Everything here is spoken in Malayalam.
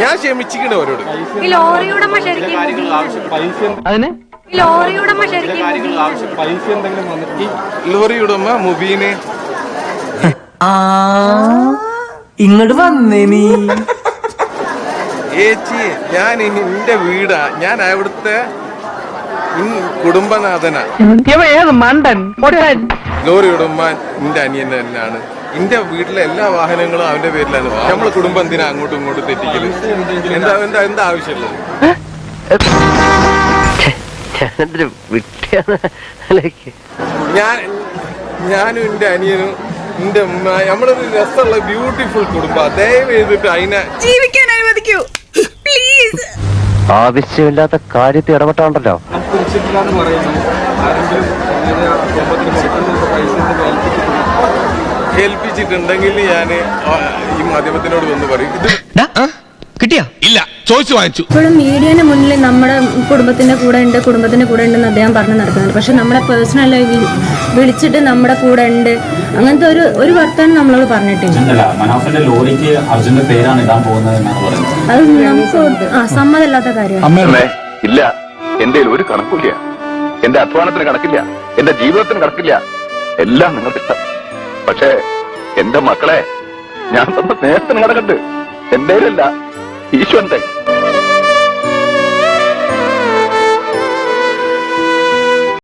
ഞാൻ ക്ഷമിച്ചിക്കണ അവരോട്. ലോറി ഉടമ ശരിക്കും ലോറി ഉടമ മുബീന് ഇങ്ങോട്ട് വന്നേ നീ. ഏച്ചി ഞാൻ എന്റെ വീടാ, ഞാൻ അവിടുത്തെ കുടുംബനാഥനാ. ലോറി ഉടമ എന്റെ അനിയൻ തന്നെയാണ്. എന്റെ വീട്ടിലെ എല്ലാ വാഹനങ്ങളും അവന്റെ പേരിലാണ്. നമ്മളെ കുടുംബം എന്തിനാ അങ്ങോട്ടും ഇങ്ങോട്ടും തെറ്റിക്കല്? എന്താ ആവശ്യമുള്ളത്? ഞാനും എന്റെ അനിയനും എന്റെ ഉമ്മ, നമ്മളൊരു രസമുള്ള ബ്യൂട്ടിഫുൾ കുടുംബം. ദയവ് ചെയ്തിട്ട് അതിനെ ജീവിക്കാൻ അനുവദിക്കൂ പ്ലീസ്. ആവശ്യമില്ലാത്ത കാര്യത്തിൽ ഇടപെട്ടാണ്ടല്ലോ. ഏൽപ്പിച്ചിട്ടുണ്ടെങ്കിൽ ഞാൻ ഈ മാധ്യമത്തിനോട് വന്ന് പറയും. ഇത് കിട്ടിയാ ഇല്ല, ചോദിച്ചു വാങ്ങിച്ചു. ഇപ്പോഴും മീഡിയന് മുന്നിൽ നമ്മുടെ കുടുംബത്തിന്റെ കൂടെ ഉണ്ടെന്ന് അദ്ദേഹം പറഞ്ഞു നടക്കുന്നുണ്ട്. പക്ഷെ നമ്മുടെ പേഴ്സണലായി വിളിച്ചിട്ട് നമ്മുടെ കൂടെ ഉണ്ട് അങ്ങനത്തെ ഒരു വർത്തമാനം നമ്മളോട് പറഞ്ഞിട്ടില്ല. അത് നമുക്ക് സമ്മതമില്ലാത്ത കാര്യമാണ്. ഇല്ല, എന്റെ ഒരു കണക്കില്ല, എന്റെ അധ്വാനത്തിന് കണക്കില്ല, എന്റെ ജീവിതത്തിന് കണക്കില്ല, എല്ലാം നിങ്ങൾക്ക് ഇഷ്ടം. പക്ഷേ എന്റെ മക്കളെ ഞാൻ തന്ന സ്നേഹത്തിന് കണക്കുണ്ട്. എന്റെ അല്ല, ഈശ്വരന്റെ.